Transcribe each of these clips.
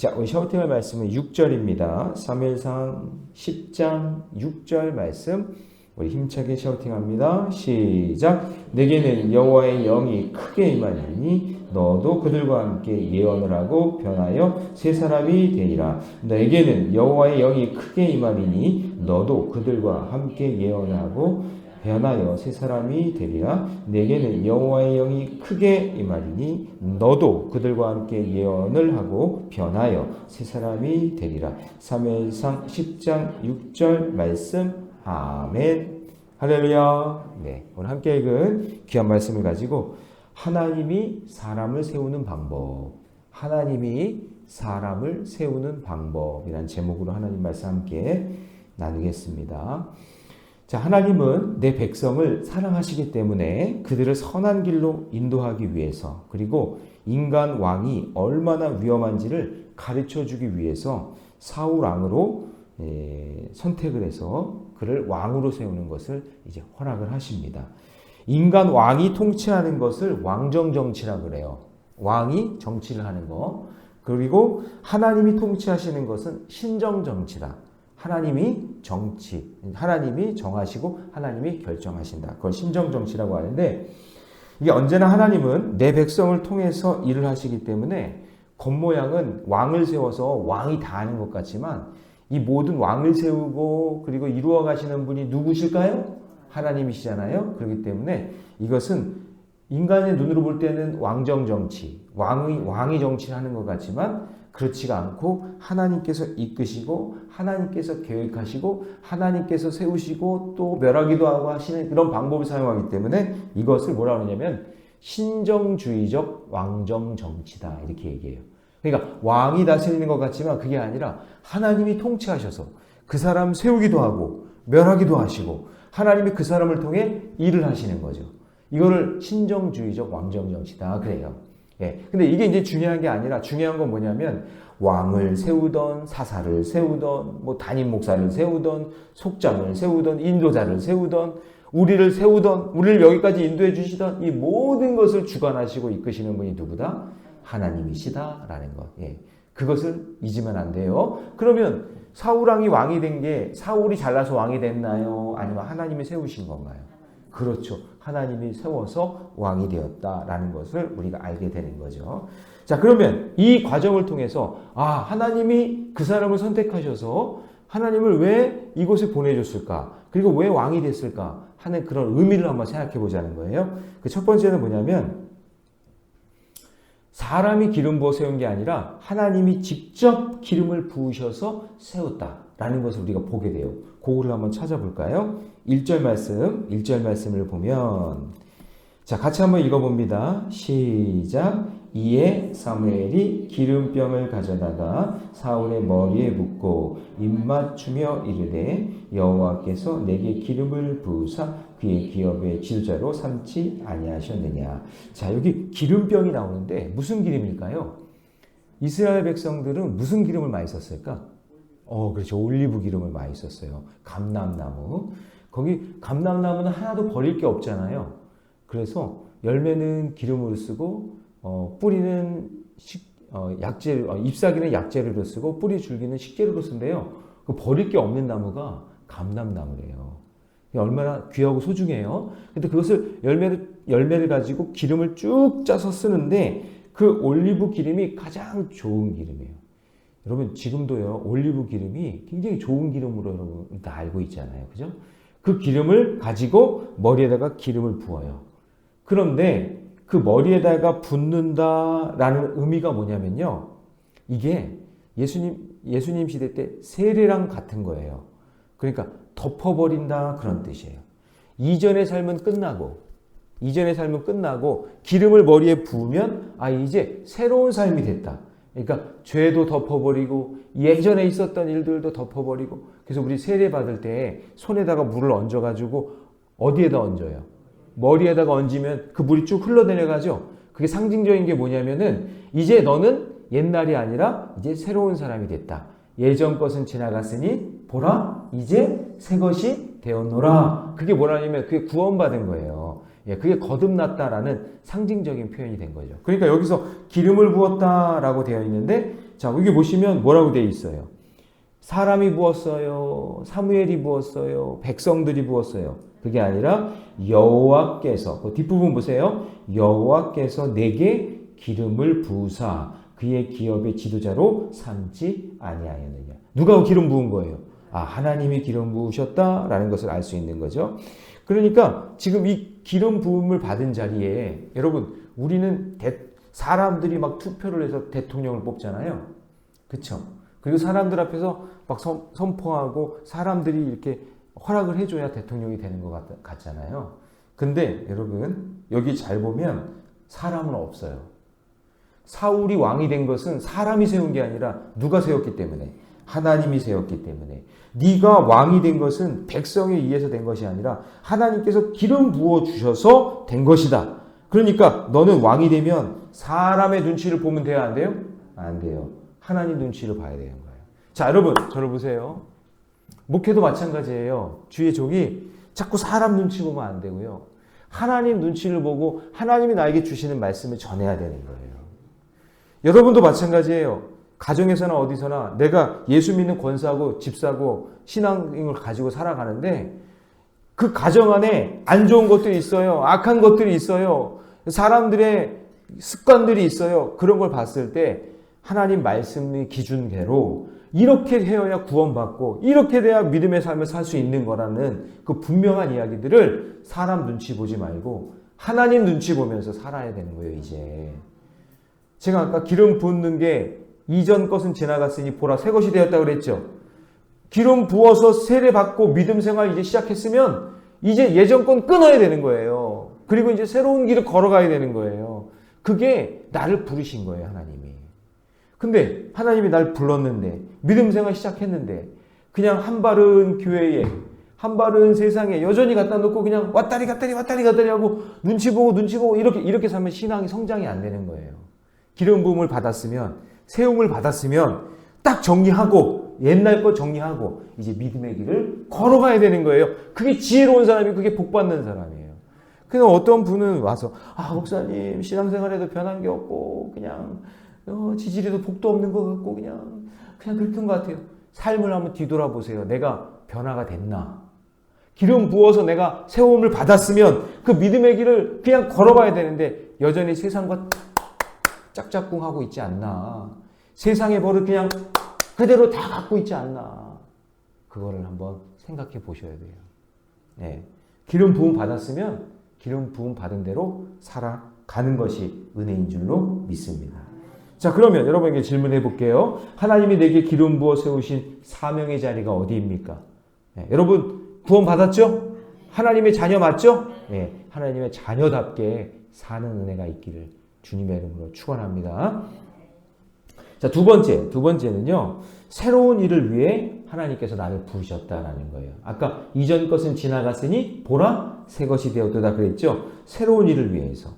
자, 오늘 샤우팅할 말씀은 6절입니다. 사무엘상 10장 6절 말씀 우리 힘차게 샤우팅합니다. 시작. 내게는 여호와의 영이 크게 임하니 너도 그들과 함께 예언을 하고 변하여 세 사람이 되리라. 내게는 여호와의 영이 크게 임하니 너도 그들과 함께 예언을 하고 변하여 세 사람이 되리라. 내게는 여호와의 영이 크게 임하리니 너도 그들과 함께 예언을 하고 변하여 세 사람이 되리라. 사무엘상 10장 6절 말씀. 아멘. 할렐루야. 네, 오늘 함께 읽은 귀한 말씀을 가지고 하나님이 사람을 세우는 방법, 하나님이 사람을 세우는 방법이라는 제목으로 하나님 말씀 함께 나누겠습니다. 자, 하나님은 내 백성을 사랑하시기 때문에 그들을 선한 길로 인도하기 위해서, 그리고 인간 왕이 얼마나 위험한지를 가르쳐 주기 위해서 사울 왕으로 선택을 해서 그를 왕으로 세우는 것을 이제 허락을 하십니다. 인간 왕이 통치하는 것을 왕정 정치라고 그래요. 왕이 정치를 하는 거. 그리고 하나님이 통치하시는 것은 신정 정치다. 하나님이 정치, 하나님이 정하시고 하나님이 결정하신다. 그걸 신정정치라고 하는데, 이게 언제나 하나님은 내 백성을 통해서 일을 하시기 때문에 겉모양은 왕을 세워서 왕이 다 하는 것 같지만 이 모든 왕을 세우고 그리고 이루어 가시는 분이 누구실까요? 하나님이시잖아요. 그렇기 때문에 이것은 인간의 눈으로 볼 때는 왕정 정치, 왕이 정치를 하는 것 같지만 그렇지가 않고 하나님께서 이끄시고 하나님께서 계획하시고 하나님께서 세우시고 또 멸하기도 하고 하시는 그런 방법을 사용하기 때문에 이것을 뭐라고 하냐면 신정주의적 왕정 정치다 이렇게 얘기해요. 그러니까 왕이 다스리는 것 같지만 그게 아니라 하나님이 통치하셔서 그 사람 세우기도 하고 멸하기도 하시고 하나님이 그 사람을 통해 일을 하시는 거죠. 이거를 신정주의적 왕정 정치다 그래요. 예. 근데 이게 이제 중요한 게 아니라 중요한 건 뭐냐면 왕을 세우던 사사를 세우던 뭐 담임 목사를 세우던 속장을 세우던 인도자를 세우던 우리를 세우던 우리를 여기까지 인도해 주시던 이 모든 것을 주관하시고 이끄시는 분이 누구다? 하나님이시다라는 것. 예. 그것을 잊으면 안 돼요. 그러면 사울왕이 왕이 된 게 사울이 잘나서 왕이 됐나요? 아니면 하나님이 세우신 건가요? 그렇죠. 하나님이 세워서 왕이 되었다라는 것을 우리가 알게 되는 거죠. 자, 그러면 이 과정을 통해서 하나님이 그 사람을 선택하셔서 하나님을 왜 이곳에 보내줬을까? 그리고 왜 왕이 됐을까? 하는 그런 의미를 한번 생각해 보자는 거예요. 그 첫 번째는 뭐냐면 사람이 기름 부어 세운 게 아니라 하나님이 직접 기름을 부으셔서 세웠다라는 것을 우리가 보게 돼요. 그거를 한번 찾아볼까요? 1절 말씀을 보면 자, 같이 한번 읽어봅니다. 시작. 이에 사무엘이 기름병을 가져다가 사울의 머리에 붓고 입맞추며 이르되 여호와께서 내게 기름을 부으사 그의 기업의 지도자로 삼지 아니하셨느냐. 자, 여기 기름병이 나오는데 무슨 기름일까요? 이스라엘 백성들은 무슨 기름을 많이 썼을까? 그렇죠. 올리브 기름을 많이 썼어요. 감람나무. 거기 감람나무는 하나도 버릴 게 없잖아요. 그래서 열매는 기름으로 쓰고 뿌리는 약재로, 잎사귀는 약재료로 쓰고 뿌리 줄기는 식재료로 쓴대요. 그 버릴 게 없는 나무가 감람나무래요. 얼마나 귀하고 소중해요. 근데 그것을 열매를 가지고 기름을 쭉 짜서 쓰는데 그 올리브 기름이 가장 좋은 기름이에요. 여러분 지금도요 올리브 기름이 굉장히 좋은 기름으로 여러분 다 알고 있잖아요. 그죠? 그 기름을 가지고 머리에다가 기름을 부어요. 그런데 그 머리에다가 붓는다라는 의미가 뭐냐면요. 이게 예수님 시대 때 세례랑 같은 거예요. 그러니까 덮어버린다 그런 뜻이에요. 이전의 삶은 끝나고 기름을 머리에 부으면 이제 새로운 삶이 됐다. 그러니까 죄도 덮어버리고 예전에 있었던 일들도 덮어버리고 그래서 우리 세례 받을 때 손에다가 물을 얹어가지고 어디에다 얹어요? 머리에다가 얹으면 그 물이 쭉 흘러내려가죠. 그게 상징적인 게 뭐냐면은 이제 너는 옛날이 아니라 이제 새로운 사람이 됐다. 예전 것은 지나갔으니 보라 이제 새 것이 되었노라. 그게 뭐라냐면 그게 구원받은 거예요. 그게 거듭났다라는 상징적인 표현이 된 거죠. 그러니까 여기서 기름을 부었다라고 되어 있는데 자, 여기 보시면 뭐라고 되어 있어요? 사람이 부었어요. 사무엘이 부었어요. 백성들이 부었어요. 그게 아니라 여호와께서, 그 뒷부분 보세요. 여호와께서 내게 기름을 부으사 그의 기업의 지도자로 삼지 아니하였느냐. 누가 기름 부은 거예요? 아, 하나님이 기름 부으셨다라는 것을 알 수 있는 거죠. 그러니까 지금 이 기름 부음을 받은 자리에 여러분, 우리는 사람들이 막 투표를 해서 대통령을 뽑잖아요. 그렇죠? 그리고 사람들 앞에서 막 선포하고 사람들이 이렇게 허락을 해줘야 대통령이 되는 것 같잖아요. 근데 여러분, 여기 잘 보면 사람은 없어요. 사울이 왕이 된 것은 사람이 세운 게 아니라 누가 세웠기 때문에? 하나님이 세웠기 때문에. 네가 왕이 된 것은 백성에 의해서 된 것이 아니라 하나님께서 기름 부어 주셔서 된 것이다. 그러니까 너는 왕이 되면 사람의 눈치를 보면 돼요, 안 돼요? 안 돼요. 하나님 눈치를 봐야 되는 거예요. 자, 여러분, 저를 보세요. 목회도 마찬가지예요. 주의 종이 자꾸 사람 눈치 보면 안 되고요. 하나님 눈치를 보고 하나님이 나에게 주시는 말씀을 전해야 되는 거예요. 여러분도 마찬가지예요. 가정에서나 어디서나 내가 예수 믿는 권사고 집사고 신앙을 가지고 살아가는데 그 가정 안에 안 좋은 것들이 있어요. 악한 것들이 있어요. 사람들의 습관들이 있어요. 그런 걸 봤을 때 하나님 말씀의 기준대로 이렇게 되어야 구원받고 이렇게 돼야 믿음의 삶을 살 수 있는 거라는 그 분명한 이야기들을 사람 눈치 보지 말고 하나님 눈치 보면서 살아야 되는 거예요, 이제. 제가 아까 기름 붓는 게 이전 것은 지나갔으니 보라 새 것이 되었다고 그랬죠. 기름 부어서 세례 받고 믿음 생활 이제 시작했으면 이제 예전 건 끊어야 되는 거예요. 그리고 이제 새로운 길을 걸어가야 되는 거예요. 그게 나를 부르신 거예요, 하나님이. 근데 하나님이 날 불렀는데 믿음 생활 시작했는데 그냥 한 발은 교회에 한 발은 세상에 여전히 갖다 놓고 그냥 왔다리 갔다리 하고 눈치 보고 이렇게 살면 신앙이 성장이 안 되는 거예요. 기름 부음을 받았으면 세움을 받았으면 딱 정리하고 옛날 거 정리하고 이제 믿음의 길을 걸어가야 되는 거예요. 그게 지혜로운 사람이 그게 복받는 사람이에요. 그냥 어떤 분은 와서 목사님 신앙생활에도 변한 게 없고 그냥 지지리도 복도 없는 것 같고 그냥 그렇던 것 같아요. 삶을 한번 뒤돌아보세요. 내가 변화가 됐나? 기름 부어서 내가 세움을 받았으면 그 믿음의 길을 그냥 걸어가야 되는데 여전히 세상과 짝짝꿍하고 있지 않나? 세상의 벌을 그냥 그대로 다 갖고 있지 않나? 그거를 한번 생각해 보셔야 돼요. 네. 기름 부음 받았으면 기름 부음 받은 대로 살아가는 것이 은혜인 줄로 믿습니다. 자, 그러면 여러분에게 질문해 볼게요. 하나님이 내게 기름 부어 세우신 사명의 자리가 어디입니까? 네. 여러분 구원 받았죠? 하나님의 자녀 맞죠? 네. 하나님의 자녀답게 사는 은혜가 있기를 주님의 이름으로 축원합니다. 자, 두 번째는요. 새로운 일을 위해 하나님께서 나를 부르셨다라는 거예요. 아까 이전 것은 지나갔으니 보라 새 것이 되었도다 그랬죠. 새로운 일을 위해서.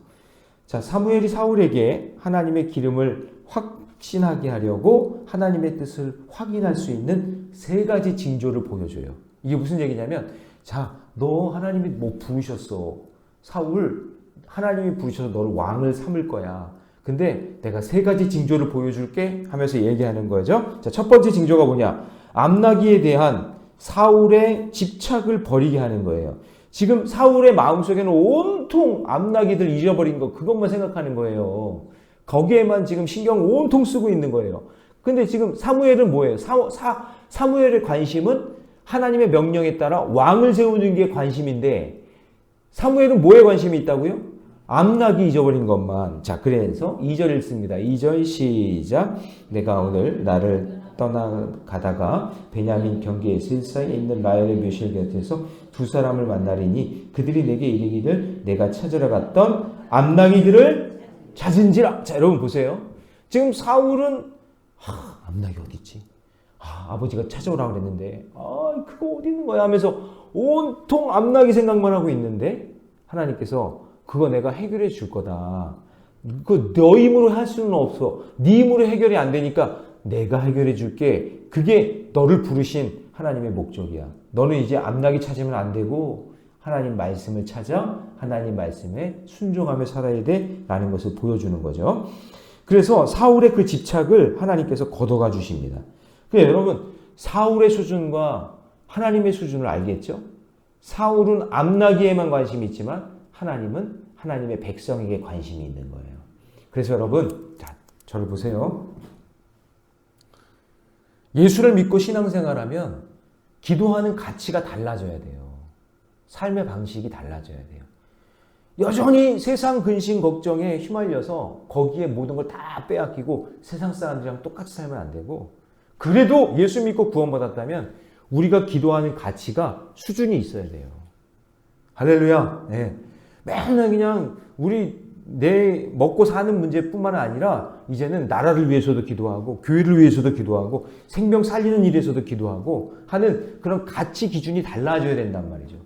자, 사무엘이 사울에게 하나님의 기름을 확신하게 하려고 하나님의 뜻을 확인할 수 있는 세 가지 징조를 보여줘요. 이게 무슨 얘기냐면, 자, 너 하나님이 뭐 부르셨어. 사울, 하나님이 부르셔서 너를 왕을 삼을 거야. 근데 내가 세 가지 징조를 보여줄게 하면서 얘기하는 거죠. 자, 첫 번째 징조가 뭐냐? 암나기에 대한 사울의 집착을 버리게 하는 거예요. 지금 사울의 마음속에는 온통 암나기들 잊어버린 거 그것만 생각하는 거예요. 거기에만 지금 신경 온통 쓰고 있는 거예요. 근데 지금 사무엘은 뭐예요? 사무엘의 관심은 하나님의 명령에 따라 왕을 세우는 게 관심인데 사무엘은 뭐에 관심이 있다고요? 암나기 잊어버린 것만. 자, 그래서 2절 읽습니다. 2절 시작. 내가 오늘 나를 떠나가다가 베냐민 경계의 실사에 있는 라헬의 묘실 곁에서 두 사람을 만나리니 그들이 내게 이르기를 내가 찾으러 갔던 암나기들을 찾은지라. 자, 여러분 보세요. 지금 사울은 암나기 어디 있지? 아버지가 찾아오라고 그랬는데 그거 어디 있는 거야 하면서 온통 암나기 생각만 하고 있는데 하나님께서 그거 내가 해결해 줄 거다. 그 너 힘으로 할 수는 없어. 네 힘으로 해결이 안 되니까 내가 해결해 줄게. 그게 너를 부르신 하나님의 목적이야. 너는 이제 암나기 찾으면 안 되고 하나님 말씀을 찾아 하나님 말씀에 순종하며 살아야 돼 라는 것을 보여주는 거죠. 그래서 사울의 그 집착을 하나님께서 걷어가 주십니다. 그래서 여러분 사울의 수준과 하나님의 수준을 알겠죠? 사울은 암나기에만 관심이 있지만 하나님은 하나님의 백성에게 관심이 있는 거예요. 그래서 여러분, 자, 저를 보세요. 예수를 믿고 신앙생활하면 기도하는 가치가 달라져야 돼요. 삶의 방식이 달라져야 돼요. 여전히 세상 근심 걱정에 휘말려서 거기에 모든 걸 다 빼앗기고 세상 사람들이랑 똑같이 살면 안 되고, 그래도 예수 믿고 구원받았다면 우리가 기도하는 가치가 수준이 있어야 돼요. 할렐루야. 네. 맨날 그냥 내 먹고 사는 문제뿐만 아니라 이제는 나라를 위해서도 기도하고 교회를 위해서도 기도하고 생명 살리는 일에서도 기도하고 하는 그런 가치 기준이 달라져야 된단 말이죠.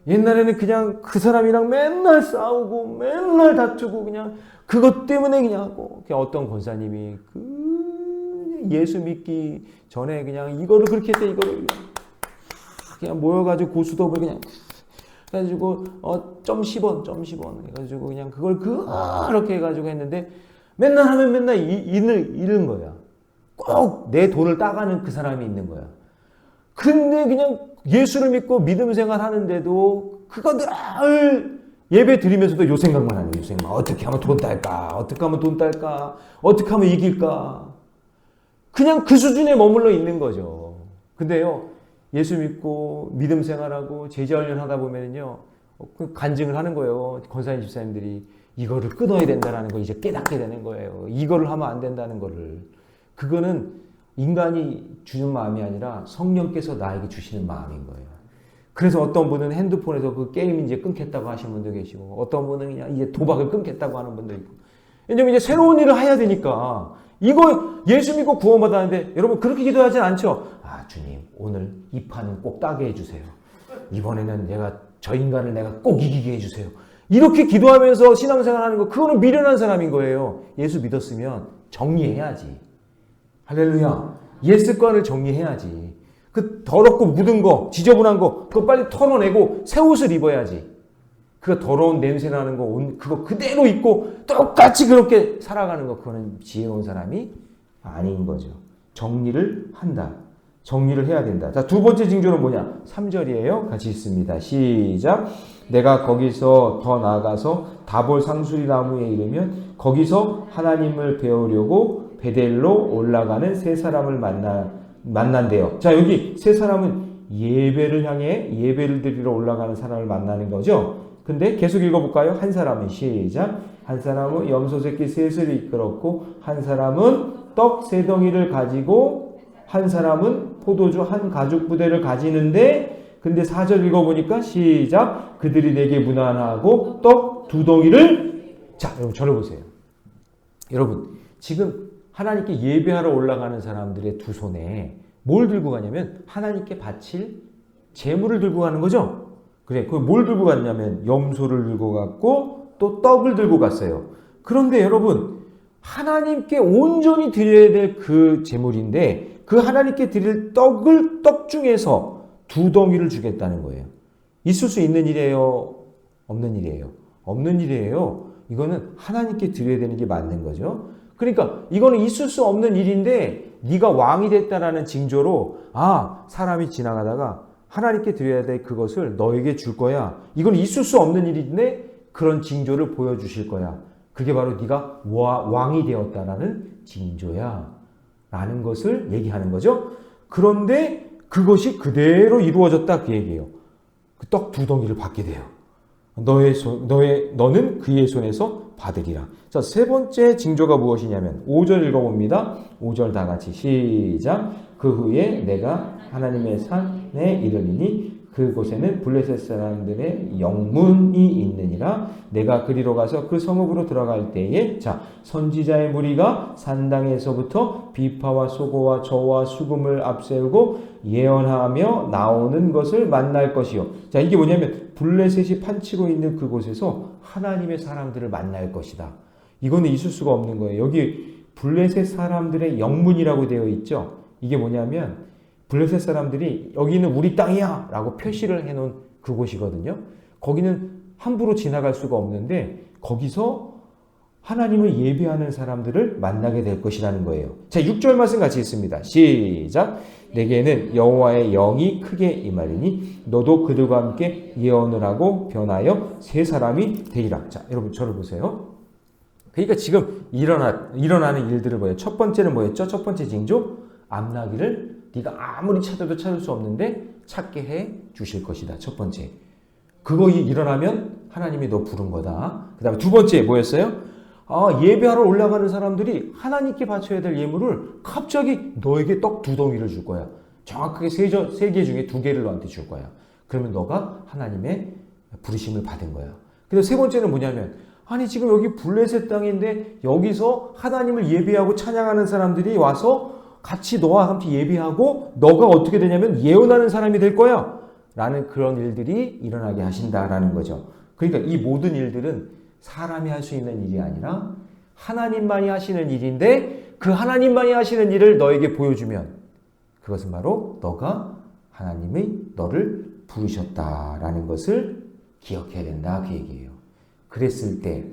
옛날에는 그냥 그 사람이랑 맨날 싸우고 맨날 다투고 그냥 그것 때문에 그냥 하고, 그냥 어떤 권사님이 예수 믿기 전에 그냥 이거를 그렇게 했대, 이거를 그냥 모여가지고 고수톱을 그냥 해가지고 점 10원 해가지고 그냥 그걸 그렇게 해가지고 했는데 맨날 하면 맨날 잃는 거야. 꼭 내 돈을 따가는 그 사람이 있는 거야. 근데 그냥 예수를 믿고 믿음 생활 하는데도 그거 늘 예배 드리면서도 요 생각만 하는 거예요. 요 생각. 어떻게 하면 돈 딸까? 어떻게 하면 돈 딸까? 어떻게 하면 이길까? 그냥 그 수준에 머물러 있는 거죠. 근데요, 예수 믿고 믿음 생활하고 제자 훈련 하다 보면요, 간증을 하는 거예요. 권사님 집사님들이 이거를 끊어야 된다는 거 이제 깨닫게 되는 거예요. 이거를 하면 안 된다는 거를. 그거는 인간이 주는 마음이 아니라 성령께서 나에게 주시는 마음인 거예요. 그래서 어떤 분은 핸드폰에서 그 게임 이제 끊겠다고 하시는 분도 계시고, 어떤 분은 그냥 이제 도박을 끊겠다고 하는 분도 있고. 왜냐면 이제 새로운 일을 해야 되니까. 이거 예수 믿고 구원받았는데 여러분 그렇게 기도하진 않죠. 아, 주님 오늘 이 판은 꼭 따게 해주세요. 이번에는 저 인간을 내가 꼭 이기게 해주세요. 이렇게 기도하면서 신앙생활 하는 거, 그거는 미련한 사람인 거예요. 예수 믿었으면 정리해야지. 할렐루야. 옛 습관을 정리해야지. 그 더럽고 묻은 거, 지저분한 거, 그거 빨리 털어내고 새 옷을 입어야지. 그 더러운 냄새 나는 거, 그거 그대로 입고 똑같이 그렇게 살아가는 거, 그거는 지혜로운 사람이 아닌 거죠. 정리를 한다. 정리를 해야 된다. 자, 두 번째 징조는 뭐냐? 3절이에요. 같이 읽습니다. 시작. 내가 거기서 더 나아가서 다볼 상수리 나무에 이르면 거기서 하나님을 배우려고 베델로 올라가는 세 사람을 만난대요. 자, 여기 세 사람은 예배를 향해 예배를 드리러 올라가는 사람을 만나는 거죠. 근데 계속 읽어볼까요? 한 사람은 시작. 한 사람은 염소 새끼 셋을 이끌었고, 한 사람은 떡 세 덩이를 가지고, 한 사람은 포도주 한 가죽 부대를 가지는데, 근데 4절 읽어보니까 시작. 그들이 내게 무난하고 떡 두 덩이를. 자, 여러분 저를 보세요. 여러분 지금 하나님께 예배하러 올라가는 사람들의 두 손에 뭘 들고 가냐면 하나님께 바칠 제물을 들고 가는 거죠. 그래, 그 뭘 들고 갔냐면 염소를 들고 갔고 또 떡을 들고 갔어요. 그런데 여러분, 하나님께 온전히 드려야 될 그 제물인데 그 하나님께 드릴 떡 중에서 두 덩이를 주겠다는 거예요. 있을 수 있는 일이에요? 없는 일이에요? 없는 일이에요. 이거는 하나님께 드려야 되는 게 맞는 거죠. 그러니까 이거는 있을 수 없는 일인데 네가 왕이 됐다라는 징조로, 아, 사람이 지나가다가 하나님께 드려야 될 그것을 너에게 줄 거야. 이건 있을 수 없는 일인데 그런 징조를 보여주실 거야. 그게 바로 네가 왕이 되었다라는 징조야. 라는 것을 얘기하는 거죠. 그런데 그것이 그대로 이루어졌다 그 얘기예요. 그 떡 두 덩이를 받게 돼요. 너는 그의 손에서 받으리라. 자, 세 번째 징조가 무엇이냐면 5절 읽어봅니다. 5절 다 같이 시작. 그 후에 내가 하나님의 산에 이르리니 그곳에는 블레셋 사람들의 영문이 있느니라. 내가 그리로 가서 그 성읍으로 들어갈 때에, 자, 선지자의 무리가 산당에서부터 비파와 소고와 저와 수금을 앞세우고 예언하며 나오는 것을 만날 것이요. 자, 이게 뭐냐면 블레셋이 판치고 있는 그곳에서 하나님의 사람들을 만날 것이다. 이거는 있을 수가 없는 거예요. 여기 블레셋 사람들의 영문이라고 되어 있죠. 이게 뭐냐면 블레셋 사람들이 여기는 우리 땅이야 라고 표시를 해놓은 그곳이거든요. 거기는 함부로 지나갈 수가 없는데 거기서 하나님을 예배하는 사람들을 만나게 될 것이라는 거예요. 자, 6절 말씀 같이 읽습니다. 시작. 내게는 여호와의 영이 크게 임하리니 너도 그들과 함께 예언을 하고 변하여 새 사람이 되리라. 자, 여러분 저를 보세요. 그러니까 지금 일어나는 일들을 뭐예요? 첫 번째는 뭐였죠? 첫 번째 징조, 암나기를 네가 아무리 찾아도 찾을 수 없는데 찾게 해 주실 것이다. 첫 번째. 그거 일어나면 하나님이 너 부른 거다. 그 다음에 두 번째 뭐였어요? 예배하러 올라가는 사람들이 하나님께 바쳐야 될 예물을 갑자기 너에게 떡 2덩이를 줄 거야. 정확하게 세 개 중에 2개를 너한테 줄 거야. 그러면 너가 하나님의 부르심을 받은 거야. 근데 세 번째는 뭐냐면, 아니 지금 여기 블레셋 땅인데 여기서 하나님을 예배하고 찬양하는 사람들이 와서 같이 너와 함께 예배하고 너가 어떻게 되냐면 예언하는 사람이 될 거야. 라는 그런 일들이 일어나게 하신다라는 거죠. 그러니까 이 모든 일들은 사람이 할 수 있는 일이 아니라 하나님만이 하시는 일인데 그 하나님만이 하시는 일을 너에게 보여주면 그것은 바로 너가 하나님이 너를 부르셨다라는 것을 기억해야 된다 그 얘기예요. 그랬을 때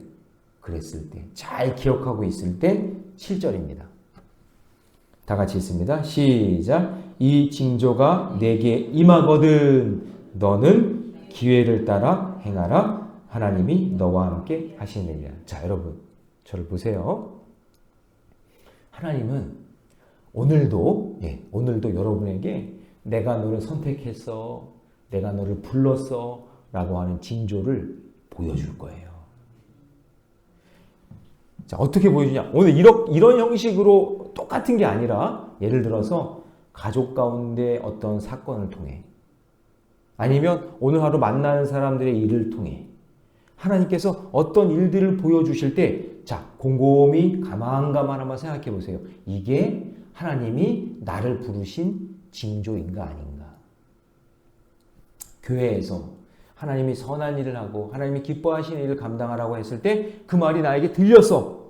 잘 기억하고 있을 때 7절입니다. 다 같이 읽습니다. 시작. 이 징조가 내게 임하거든 너는 기회를 따라 행하라. 하나님이 너와 함께 하시느니라. 자, 여러분 저를 보세요. 하나님은 오늘도 여러분에게 내가 너를 선택했어, 내가 너를 불렀어 라고 하는 징조를 보여줄 거예요. 자, 어떻게 보여주냐? 오늘 이런 형식으로 똑같은 게 아니라 예를 들어서 가족 가운데 어떤 사건을 통해 아니면 오늘 하루 만나는 사람들의 일을 통해 하나님께서 어떤 일들을 보여주실 때 자, 곰곰이 가만가만 한번 생각해 보세요. 이게 하나님이 나를 부르신 징조인가 아닌가? 교회에서 하나님이 선한 일을 하고 하나님이 기뻐하시는 일을 감당하라고 했을 때 그 말이 나에게 들렸어.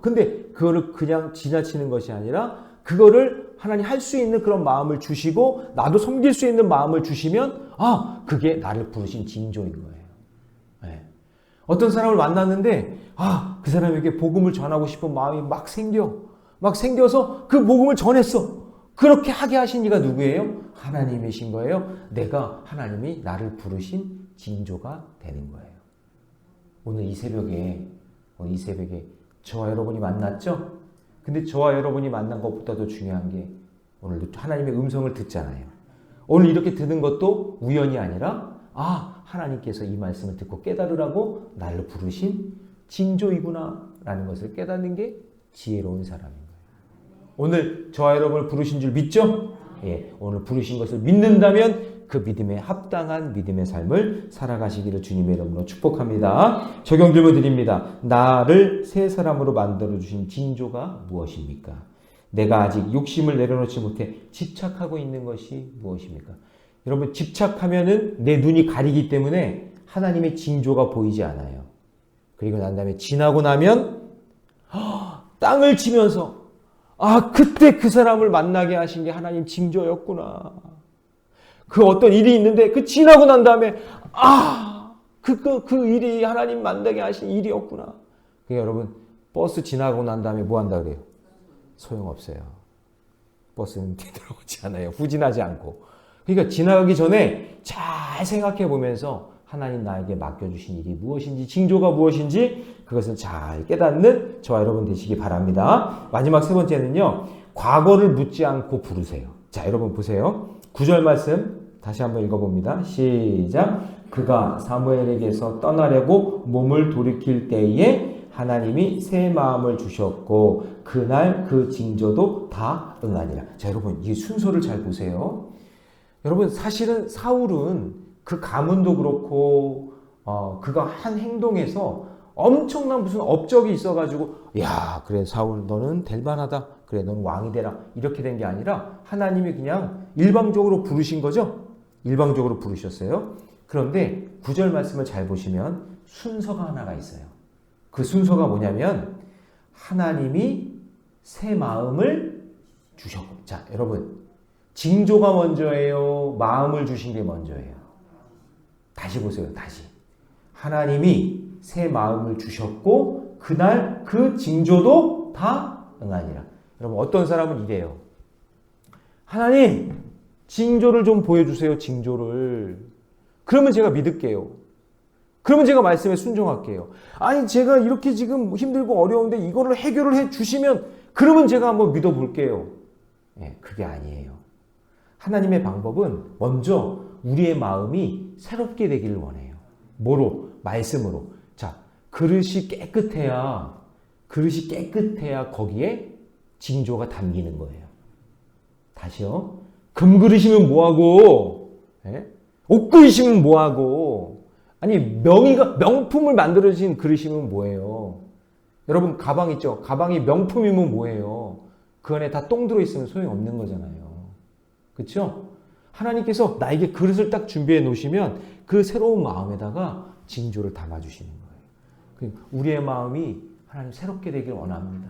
근데 그거를 그냥 지나치는 것이 아니라 그거를 하나님 할 수 있는 그런 마음을 주시고 나도 섬길 수 있는 마음을 주시면 그게 나를 부르신 징조인 거예요. 네. 어떤 사람을 만났는데 그 사람에게 복음을 전하고 싶은 마음이 막 생겨서 그 복음을 전했어. 그렇게 하게 하신 이가 누구예요? 하나님이신 거예요. 내가 하나님이 나를 부르신 징조가 되는 거예요. 오늘 이 새벽에 저와 여러분이 만났죠? 근데 저와 여러분이 만난 것보다도 중요한 게 오늘도 하나님의 음성을 듣잖아요. 오늘 이렇게 듣는 것도 우연이 아니라 하나님께서 이 말씀을 듣고 깨달으라고 나를 부르신 징조이구나 라는 것을 깨닫는 게 지혜로운 사람인 거예요. 오늘 저와 여러분을 부르신 줄 믿죠? 예, 오늘 부르신 것을 믿는다면 그 믿음에 합당한 믿음의 삶을 살아가시기를 주님의 이름으로 축복합니다. 적용 질문 드립니다. 나를 새 사람으로 만들어주신 징조가 무엇입니까? 내가 아직 욕심을 내려놓지 못해 집착하고 있는 것이 무엇입니까? 여러분 집착하면은 내 눈이 가리기 때문에 하나님의 징조가 보이지 않아요. 그리고 난 다음에 지나고 나면 땅을 치면서 그때 그 사람을 만나게 하신 게 하나님 징조였구나. 그 어떤 일이 있는데 그 지나고 난 다음에 그 일이 하나님 만나게 하신 일이었구나. 그러니까 여러분 버스 지나고 난 다음에 뭐 한다 그래요? 소용없어요. 버스는 뒤돌아오지 않아요. 후진하지 않고. 그러니까 지나가기 전에 잘 생각해 보면서 하나님 나에게 맡겨주신 일이 무엇인지 징조가 무엇인지 그것을 잘 깨닫는 저와 여러분 되시기 바랍니다. 마지막 세 번째는요. 과거를 묻지 않고 부르세요. 자, 여러분 보세요. 9절 말씀 다시 한번 읽어봅니다. 시작. 그가 사무엘에게서 떠나려고 몸을 돌이킬 때에 하나님이 새 마음을 주셨고 그날 그 징조도 다 응하니라. 자, 여러분 이 순서를 잘 보세요. 여러분 사실은 사울은 그 가문도 그렇고 그가 한 행동에서 엄청난 무슨 업적이 있어가지고 그래 사울 너는 될 만하다. 그래 너는 왕이 되라. 이렇게 된 게 아니라 하나님이 그냥 일방적으로 부르신 거죠. 일방적으로 부르셨어요. 그런데 9절 말씀을 잘 보시면 순서가 하나가 있어요. 그 순서가 뭐냐면 하나님이 새 마음을 주셨고 자 여러분 징조가 먼저예요? 마음을 주신 게 먼저예요? 다시 보세요. 다시. 하나님이 새 마음을 주셨고 그날 그 징조도 다 응하니라. 여러분 어떤 사람은 이래요. 하나님 징조를 좀 보여주세요. 징조를. 그러면 제가 믿을게요. 그러면 제가 말씀에 순종할게요. 아니 제가 이렇게 지금 힘들고 어려운데 이거를 해결을 해 주시면 그러면 제가 한번 믿어볼게요. 네, 그게 아니에요. 하나님의 방법은 먼저 우리의 마음이 새롭게 되기를 원해요. 뭐로? 말씀으로. 자, 그릇이 깨끗해야 거기에 징조가 담기는 거예요. 다시요. 금그릇이면 뭐하고, 예? 옷그릇이면 뭐하고, 아니 명품을 만들어진 그릇이면 뭐예요? 여러분 가방 있죠? 가방이 명품이면 뭐예요? 그 안에 다 똥 들어있으면 소용없는 거잖아요. 그렇죠? 하나님께서 나에게 그릇을 딱 준비해 놓으시면 그 새로운 마음에다가 징조를 담아주시는 거예요. 우리의 마음이 하나님 새롭게 되길 원합니다.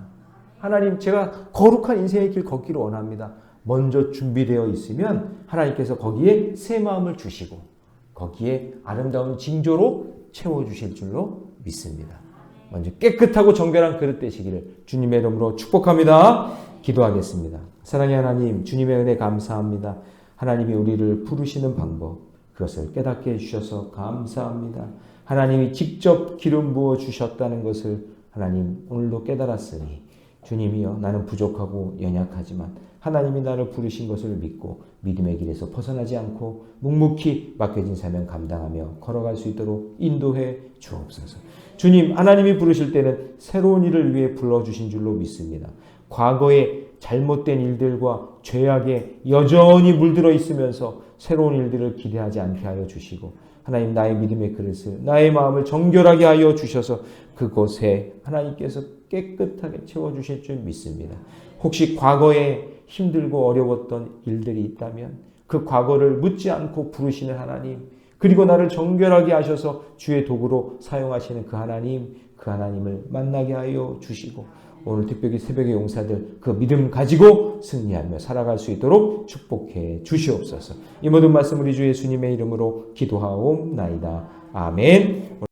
하나님 제가 거룩한 인생의 길 걷기를 원합니다. 먼저 준비되어 있으면 하나님께서 거기에 새 마음을 주시고 거기에 아름다운 징조로 채워주실 줄로 믿습니다. 먼저 깨끗하고 정결한 그릇 되시기를 주님의 이름으로 축복합니다. 기도하겠습니다. 사랑의 하나님, 주님의 은혜 감사합니다. 하나님이 우리를 부르시는 방법, 그것을 깨닫게 해주셔서 감사합니다. 하나님이 직접 기름 부어 주셨다는 것을 하나님 오늘도 깨달았으니 주님이여 나는 부족하고 연약하지만 하나님이 나를 부르신 것을 믿고 믿음의 길에서 벗어나지 않고 묵묵히 맡겨진 사명 감당하며 걸어갈 수 있도록 인도해 주옵소서. 주님, 하나님이 부르실 때는 새로운 일을 위해 불러주신 줄로 믿습니다. 과거의 잘못된 일들과 죄악에 여전히 물들어 있으면서 새로운 일들을 기대하지 않게 하여 주시고 하나님 나의 믿음의 그릇을 나의 마음을 정결하게 하여 주셔서 그곳에 하나님께서 깨끗하게 채워주실 줄 믿습니다. 혹시 과거에 힘들고 어려웠던 일들이 있다면 그 과거를 묻지 않고 부르시는 하나님, 그리고 나를 정결하게 하셔서 주의 도구로 사용하시는 그 하나님을 만나게 하여 주시고 오늘 특별히 새벽의 용사들 그 믿음 가지고 승리하며 살아갈 수 있도록 축복해 주시옵소서. 이 모든 말씀 우리 주 예수님의 이름으로 기도하옵나이다. 아멘.